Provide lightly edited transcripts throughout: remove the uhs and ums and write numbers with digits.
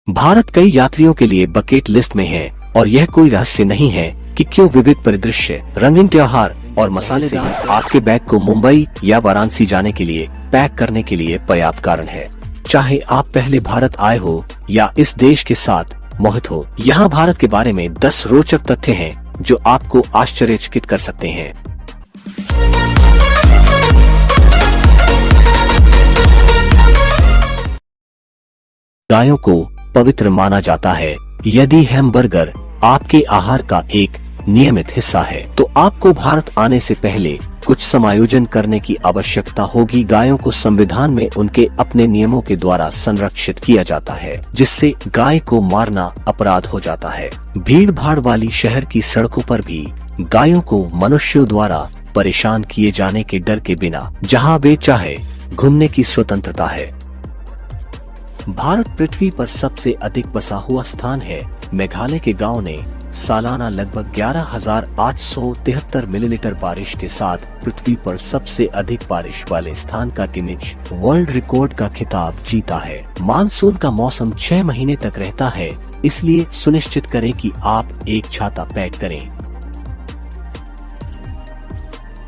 भारत कई यात्रियों के लिए बकेट लिस्ट में है और यह कोई रहस्य नहीं है कि क्यों विविध परिदृश्य, रंगीन त्योहार और मसालेदार आपके बैग को मुंबई या वाराणसी जाने के लिए पैक करने के लिए पर्याप्त कारण है। चाहे आप पहले भारत आए हो या इस देश के साथ मोहित हो, यहाँ भारत के बारे में 10 रोचक तथ्य हैं जो आपको आश्चर्यचकित कर सकते हैं। गायों को पवित्र माना जाता है। यदि हैमबर्गर आपके आहार का एक नियमित हिस्सा है, तो आपको भारत आने से पहले कुछ समायोजन करने की आवश्यकता होगी। गायों को संविधान में उनके अपने नियमों के द्वारा संरक्षित किया जाता है, जिससे गाय को मारना अपराध हो जाता है। भीड़ भाड़ वाली शहर की सड़कों पर भी गायों को मनुष्यों द्वारा परेशान किए जाने के डर के बिना जहां वे चाहे घूमने की स्वतंत्रता है। भारत पृथ्वी पर सबसे अधिक बसा हुआ स्थान है। मेघालय के गांव ने सालाना लगभग 11,873 मिलीलीटर बारिश के साथ पृथ्वी पर सबसे अधिक बारिश वाले स्थान का गिनीज वर्ल्ड रिकॉर्ड का खिताब जीता है। मानसून का मौसम 6 महीने तक रहता है, इसलिए सुनिश्चित करें कि आप एक छाता पैक करें।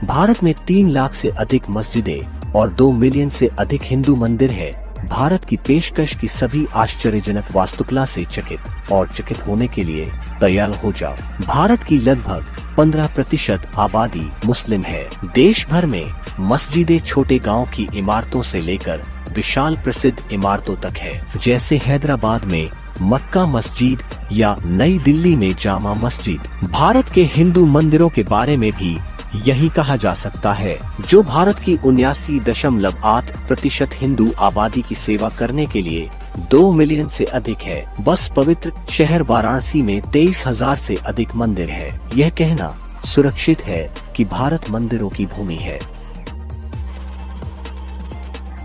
भारत में 3 लाख से अधिक मस्जिदें और 2 मिलियन से अधिक हिंदू मंदिर है। भारत की पेशकश की सभी आश्चर्यजनक वास्तुकला से चकित होने के लिए तैयार हो जाओ। भारत की लगभग 15% आबादी मुस्लिम है। देश भर में मस्जिदें छोटे गांव की इमारतों से लेकर विशाल प्रसिद्ध इमारतों तक है, जैसे हैदराबाद में मक्का मस्जिद या नई दिल्ली में जामा मस्जिद। भारत के हिंदू मंदिरों के बारे में भी यही कहा जा सकता है, जो भारत की 79.8% हिंदू आबादी की सेवा करने के लिए 2 मिलियन से अधिक है। बस पवित्र शहर वाराणसी में 23,000 से अधिक मंदिर है। यह कहना सुरक्षित है कि भारत मंदिरों की भूमि है।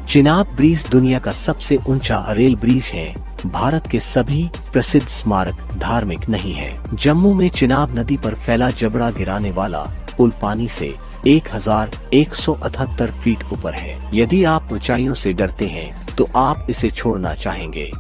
चिनाब ब्रिज दुनिया का सबसे ऊंचा रेल ब्रिज है। भारत के सभी प्रसिद्ध स्मारक धार्मिक नहीं है। जम्मू में चिनाब नदी पर फैला जबड़ा गिराने वाला पुल पानी से 1178 फीट ऊपर है। यदि आप ऊंचाइयों से डरते हैं तो आप इसे छोड़ना चाहेंगे।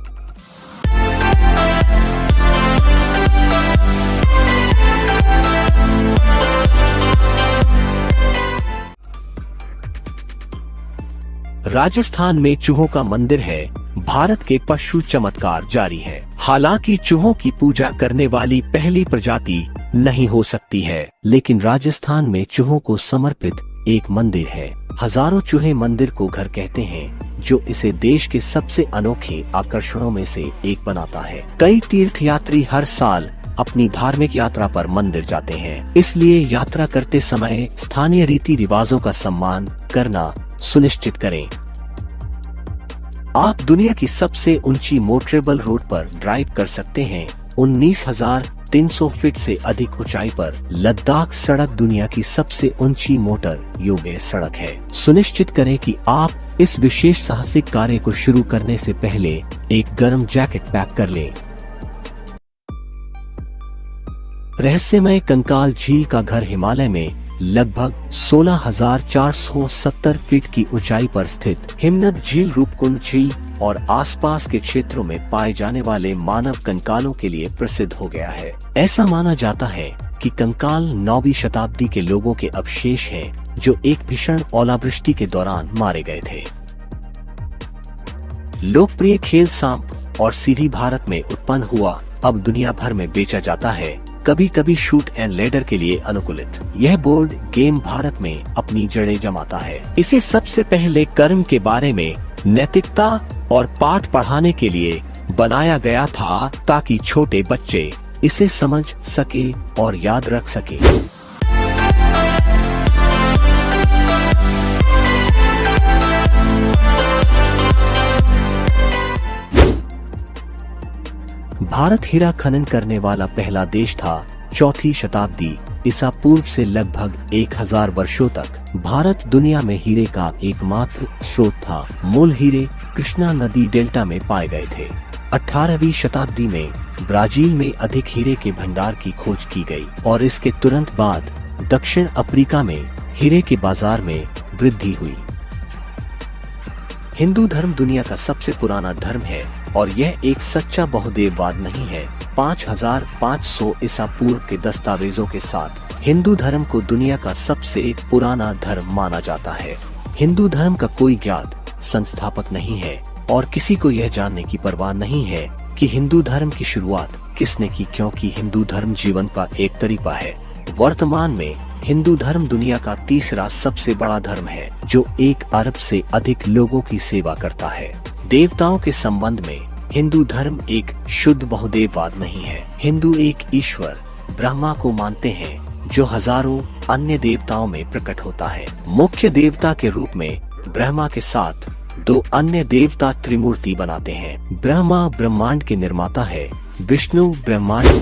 राजस्थान में चूहों का मंदिर है। भारत के पशु चमत्कार जारी है। हालांकि चूहों की पूजा करने वाली पहली प्रजाति नहीं हो सकती है, लेकिन राजस्थान में चूहों को समर्पित एक मंदिर है। हजारों चूहे मंदिर को घर कहते हैं, जो इसे देश के सबसे अनोखे आकर्षणों में से एक बनाता है। कई तीर्थयात्री हर साल अपनी धार्मिक यात्रा पर मंदिर जाते हैं, इसलिए यात्रा करते समय स्थानीय रीति रिवाजों का सम्मान करना सुनिश्चित करें। आप दुनिया की सबसे ऊंची मोटरेबल रोड पर ड्राइव कर सकते हैं। 19,300 फीट से अधिक ऊंचाई पर लद्दाख सड़क दुनिया की सबसे ऊंची मोटर योग्य सड़क है। सुनिश्चित करें कि आप इस विशेष साहसिक कार्य को शुरू करने से पहले एक गर्म जैकेट पैक कर लें। रहस्यमय कंकाल झील का घर हिमालय में लगभग 16,470 फीट की ऊंचाई पर स्थित हिमनद झील, रूपकुंड झील और आसपास के क्षेत्रों में पाए जाने वाले मानव कंकालों के लिए प्रसिद्ध हो गया है। ऐसा माना जाता है कि कंकाल 9वीं शताब्दी के लोगों के अवशेष हैं, जो एक भीषण ओलावृष्टि के दौरान मारे गए थे। लोकप्रिय खेल सांप और सीढ़ी भारत में उत्पन्न हुआ, अब दुनिया भर में बेचा जाता है, कभी कभी शूट एंड लेडर के लिए अनुकूलित। यह बोर्ड गेम भारत में अपनी जड़ें जमाता है। इसे सबसे पहले कर्म के बारे में नैतिकता और पाठ पढ़ाने के लिए बनाया गया था, ताकि छोटे बच्चे इसे समझ सके और याद रख सके। भारत हीरा खनन करने वाला पहला देश था। 4वीं शताब्दी ईसा पूर्व से लगभग 1000 वर्षों तक भारत दुनिया में हीरे का एकमात्र स्रोत था। मूल हीरे कृष्णा नदी डेल्टा में पाए गए थे। 18वीं शताब्दी में ब्राजील में अधिक हीरे के भंडार की खोज की गई और इसके तुरंत बाद दक्षिण अफ्रीका में हीरे के बाजार में वृद्धि हुई। हिंदू धर्म दुनिया का सबसे पुराना धर्म है। और यह एक सच्चा बहुदेववाद नहीं है। 5500 ईसा पूर्व के दस्तावेजों के साथ हिंदू धर्म को दुनिया का सबसे पुराना धर्म माना जाता है। हिंदू धर्म का कोई ज्ञात संस्थापक नहीं है और किसी को यह जानने की परवाह नहीं है कि हिंदू धर्म की शुरुआत किसने की, क्योंकि हिंदू धर्म जीवन का एक तरीका है। वर्तमान में हिंदू धर्म दुनिया का तीसरा सबसे बड़ा धर्म है, जो 1 अरब से अधिक लोगों की सेवा करता है। देवताओं के संबंध में हिंदू धर्म एक शुद्ध बहुदेववाद नहीं है। हिंदू एक ईश्वर ब्रह्मा को मानते हैं, जो हजारों अन्य देवताओं में प्रकट होता है। मुख्य देवता के रूप में ब्रह्मा के साथ 2 अन्य देवता त्रिमूर्ति बनाते हैं। ब्रह्मा ब्रह्मांड के निर्माता है, विष्णु ब्रह्मांड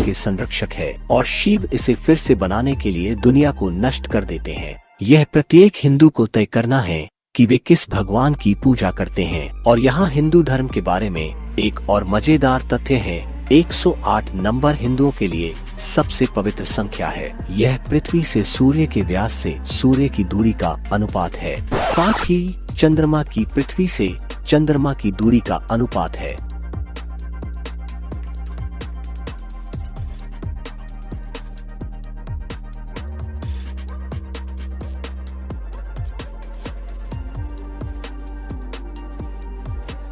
के संरक्षक है और शिव इसे फिर से बनाने के लिए दुनिया को नष्ट कर देते हैं। यह प्रत्येक हिंदू को तय करना है कि वे किस भगवान की पूजा करते हैं। और यहाँ हिंदू धर्म के बारे में एक और मजेदार तथ्य है। 108 नंबर हिंदुओं के लिए सबसे पवित्र संख्या है। यह पृथ्वी से सूर्य के व्यास से सूर्य की दूरी का अनुपात है। साथ ही चंद्रमा की पृथ्वी से चंद्रमा की दूरी का अनुपात है।